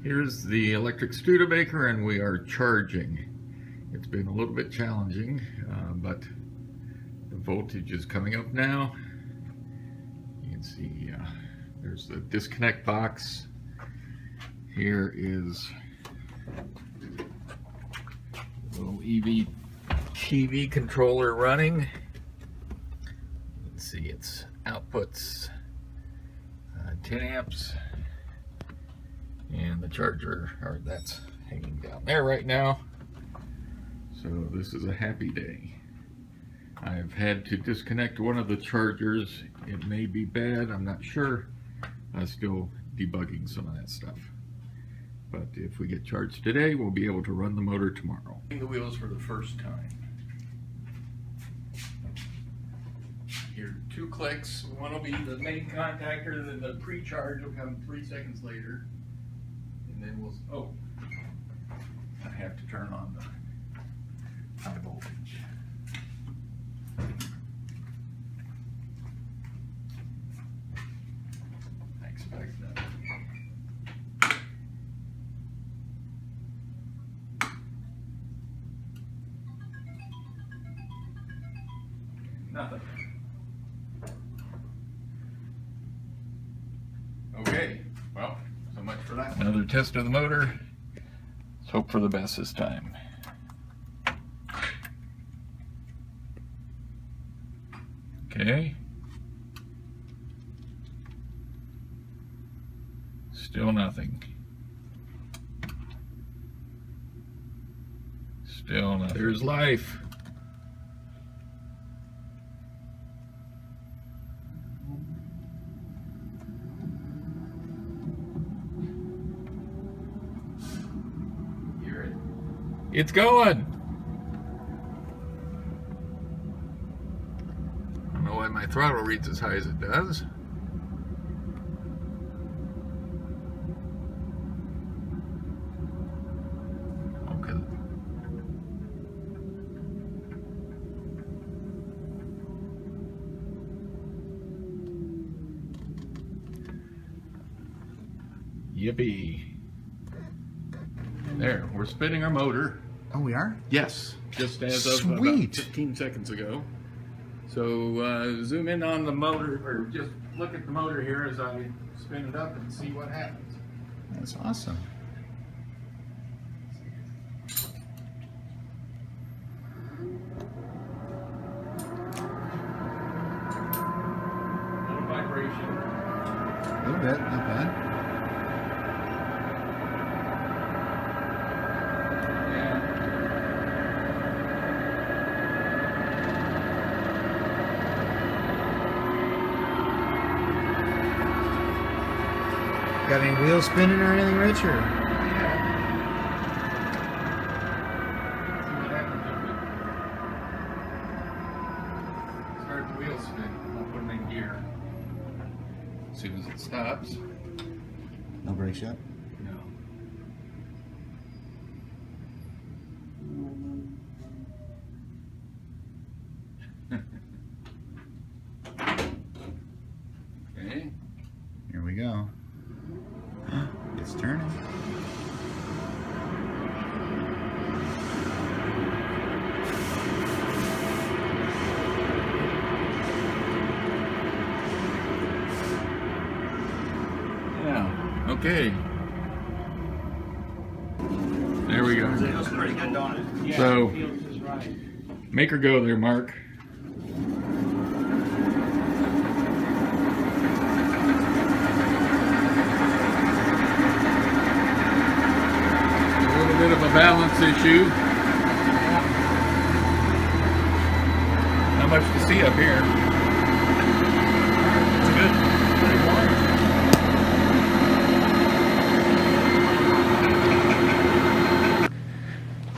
Here's the electric Studebaker, and we are charging. It's been a little bit challenging, but the voltage is coming up now. You can see there's the disconnect box. Here is the little EV TV controller running. You can see its outputs 10 amps. And the charger, or that's hanging down there right now. So this is a happy day. I've had to disconnect one of the chargers. It may be bad, I'm not sure. I'm still debugging some of that stuff. But if we get charged today, we'll be able to run the motor tomorrow. The wheels for the first time. Here, 2 clicks. One will be the main contactor, then the pre-charge will come 3 seconds later. And then we'll, I have to turn on the high voltage. I expect that. Nothing. Okay, well, so much for that. Another test of the motor. Let's hope for the best this time. Okay. Still nothing. Still nothing. There's life. It's going. I don't know why my throttle reads as high as it does. Okay. Yippee. There, we're spinning our motor. Oh, we are? Yes, just as of about 15 seconds ago. So zoom in on the motor, or just look at the motor here as I spin it up and see what happens. That's awesome. A little vibration. A little bit, not bad. Got any wheels spinning or anything, Rich? Or? Start the wheel spin. I'll put them in gear. As soon as it stops. No brakes yet? No. Okay. Here we go. It's turning. Yeah. Okay. There we go. It feels pretty good, don't it? Yeah, So, it feels just right. make her go there, Mark. Bit of a balance issue. Not much to see up here. It's good.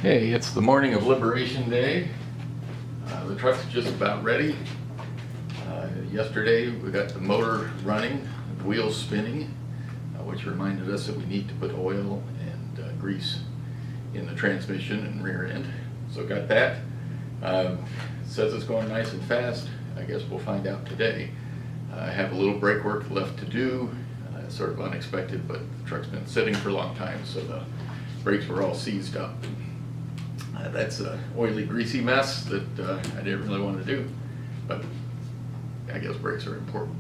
Hey, it's the morning of Liberation Day. The truck's just about ready. Yesterday we got the motor running, the wheels spinning, which reminded us that we need to put oil and grease in the transmission and rear end. So got that. It says it's going nice and fast. I guess we'll find out today. I have a little brake work left to do. sort of unexpected, but the truck's been sitting for a long time, so the brakes were all seized up. That's an oily, greasy mess that I didn't really want to do, but I guess brakes are important.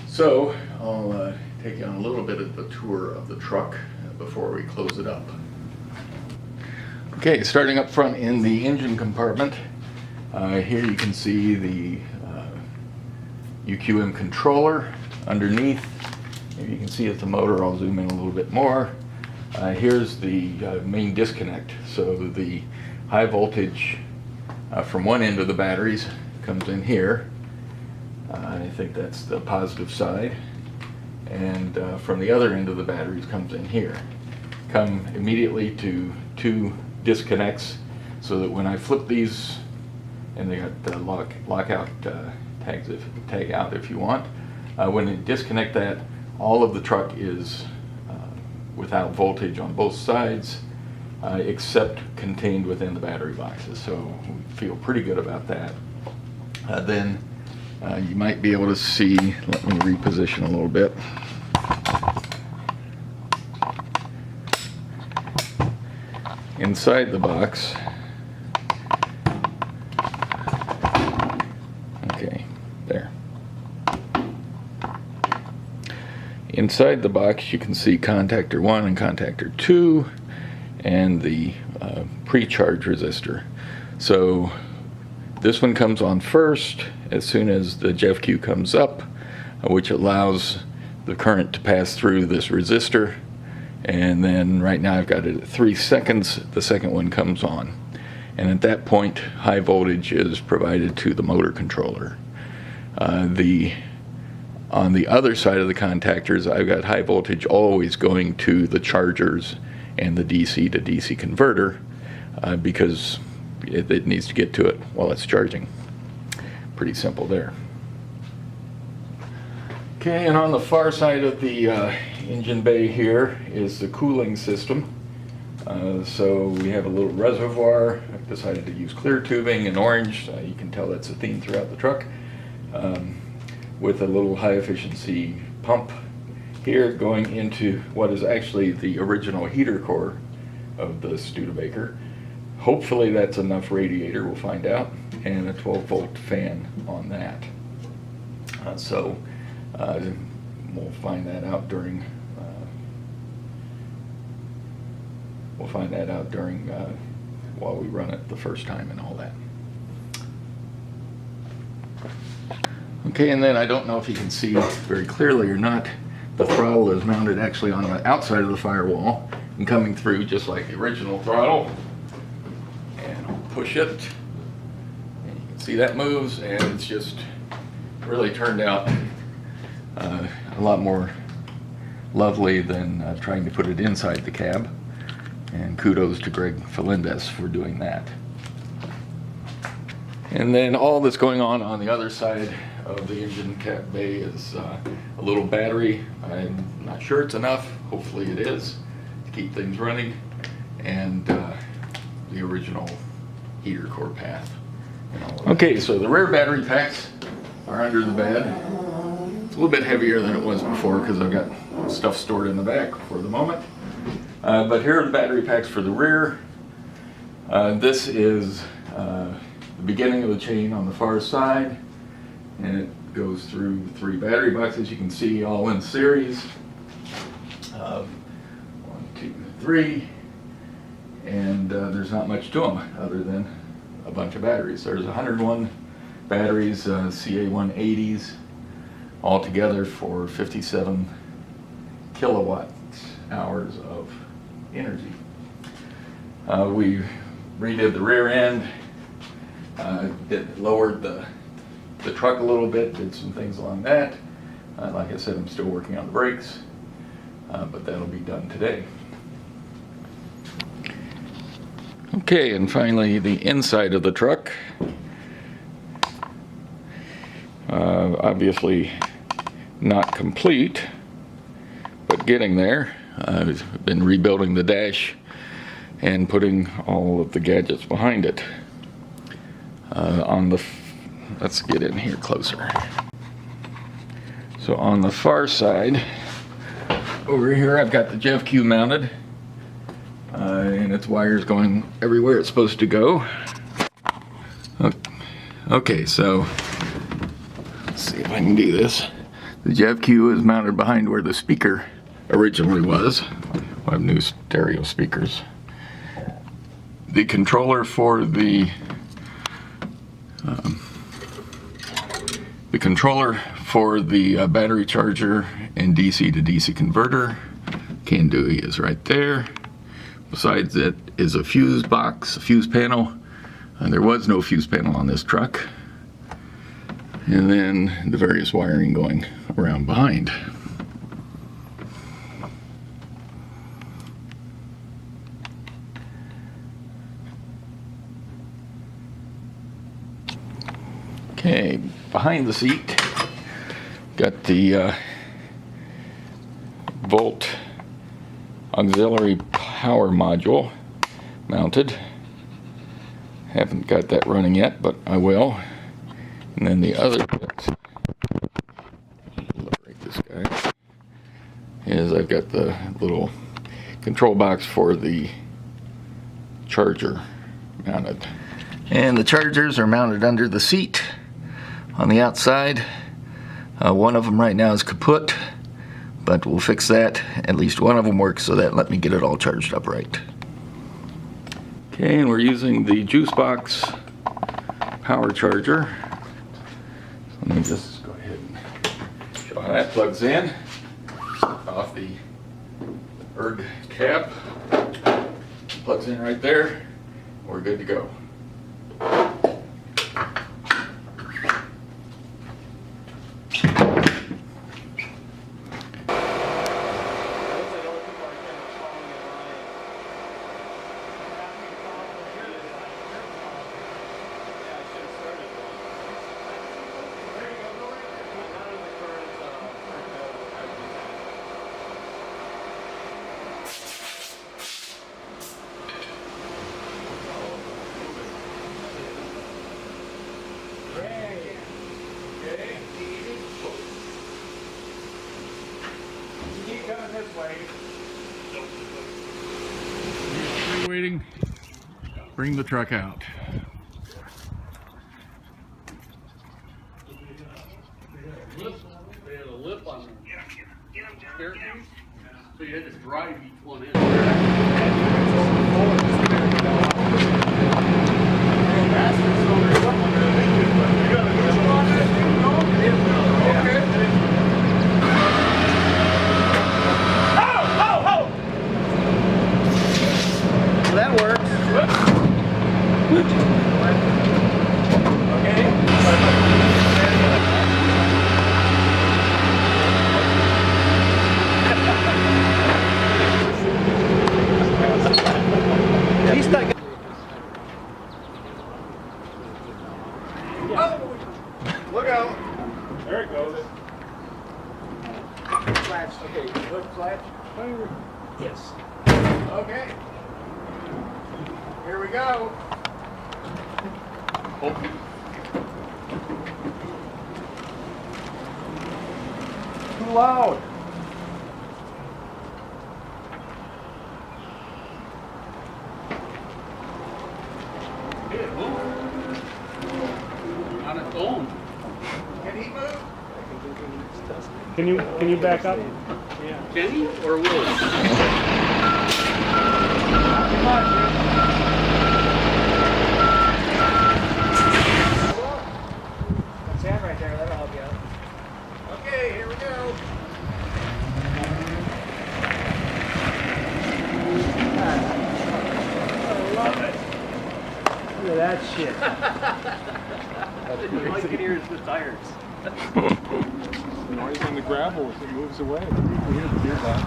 So I'll take you on a little bit of the tour of the truck before we close it up. Okay, starting up front in the engine compartment, here you can see the UQM controller underneath. Maybe you can see it's the motor. I'll zoom in a little bit more. Here's the main disconnect. So the high voltage from one end of the batteries comes in here. I think that's the positive side. And from the other end of the batteries comes in here. Come immediately to two disconnects, so that when I flip these, and they got lockout tags, tag out if you want. When you disconnect that, all of the truck is without voltage on both sides, except contained within the battery boxes. So we feel pretty good about that. Then you might be able to see, let me reposition a little bit. Inside the box, okay, there. Inside the box you can see contactor 1 and contactor 2 and the pre-charge resistor. So this one comes on first as soon as the JFQ comes up, which allows the current to pass through this resistor. And then right now I've got it at 3 seconds, the second one comes on. And at that point, high voltage is provided to the motor controller. On the other side of the contactors, I've got high voltage always going to the chargers and the DC to DC converter because it needs to get to it while it's charging. Pretty simple there. Okay, and on the far side of the engine bay here is the cooling system. So we have a little reservoir. I've decided to use clear tubing in orange. You can tell that's a theme throughout the truck. With a little high efficiency pump here going into what is actually the original heater core of the Studebaker. Hopefully that's enough radiator, we'll find out, and a 12-volt fan on that. We'll find that out during while we run it the first time and all that. Okay, and then I don't know if you can see very clearly or not, the throttle is mounted actually on the outside of the firewall and coming through just like the original throttle. And I'll push it, and you can see that moves, and it's just really turned out a lot more lovely than trying to put it inside the cab. And kudos to Greg Felindez for doing that. And then all that's going on the other side of the engine cab bay is a little battery. I'm not sure it's enough. Hopefully it is to keep things running. And the original heater core path. And all of that. Okay, so the rear battery packs are under the bed. It's a little bit heavier than it was before because I've got stuff stored in the back for the moment. But here are the battery packs for the rear. This is the beginning of the chain on the far side, and it goes through 3 battery boxes. You can see all in series. 1, 2, 3, and there's not much to them other than a bunch of batteries. There's 101 batteries, CA180s, all together for 57 kilowatt hours of energy. We redid the rear end, lowered the truck a little bit, did some things along that. Like I said, I'm still working on the brakes, but that'll be done today. Okay, and finally the inside of the truck. Obviously not complete, but getting there. I've been rebuilding the dash and putting all of the gadgets behind it. Let's get in here closer. So on the far side, Over here I've got the JFQ mounted, and its wires going everywhere it's supposed to go. Okay, so let's see if I can do this. The JFQ is mounted behind where the speaker originally was. I have new stereo speakers. The controller for the battery charger and DC to DC converter, CAN-DUI, is right there. Besides it is a fuse box, a fuse panel. There was no fuse panel on this truck. And then the various wiring going around behind. Okay, behind the seat, got the volt auxiliary power module mounted. Haven't got that running yet, but I will. And then the other bit, liberate this guy, is I've got the little control box for the charger mounted. And the chargers are mounted under the seat on the outside. One of them right now is kaput, but we'll fix that. At least one of them works, so that let me get it all charged up right. Okay, and we're using the juice box power charger. Let me just go ahead and show how that plugs in. Off the ERG cap. Plugs in right there. We're good to go. Waiting, bring the truck out. They had a lip on them. Staircase, so you had to drive each one in. That works. He's stuck. Look out. There it goes. Flash. Okay, look, flash. Yes. Okay. Here we go. Open. Too loud. It moved. On its own. Can he move? Can you back up? Can he or will he? Come on, Jim. That's him right there. That'll help you out. Okay, here we go. Look at that shit. All you can hear is the tires. The noise on the gravel as it moves away. You hear that.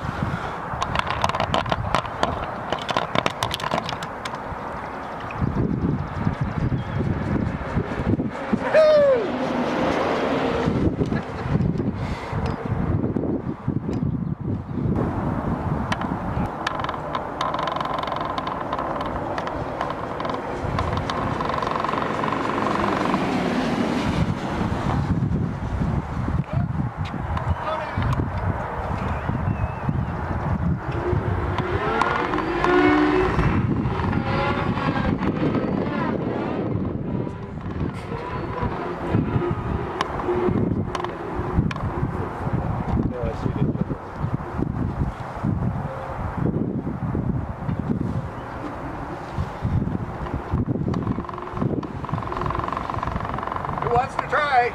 right.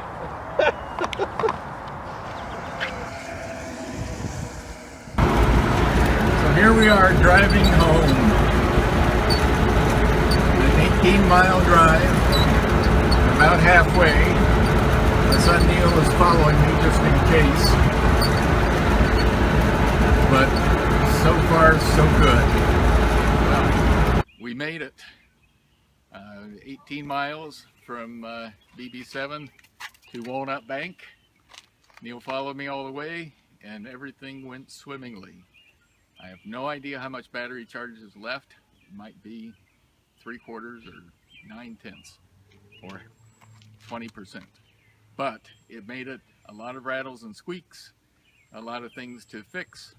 So here we are driving home. An 18-mile drive. About halfway. My son Neil is following me just in case. But so far, so good. Well, we made it. 18 miles from BB7 to Walnut Bank. Neil followed me all the way, and everything went swimmingly. I have no idea how much battery charge is left. It might be 3/4 or 9/10 or 20%. But it made it. A lot of rattles and squeaks, a lot of things to fix.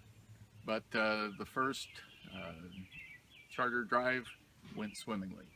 But the first charter drive went swimmingly.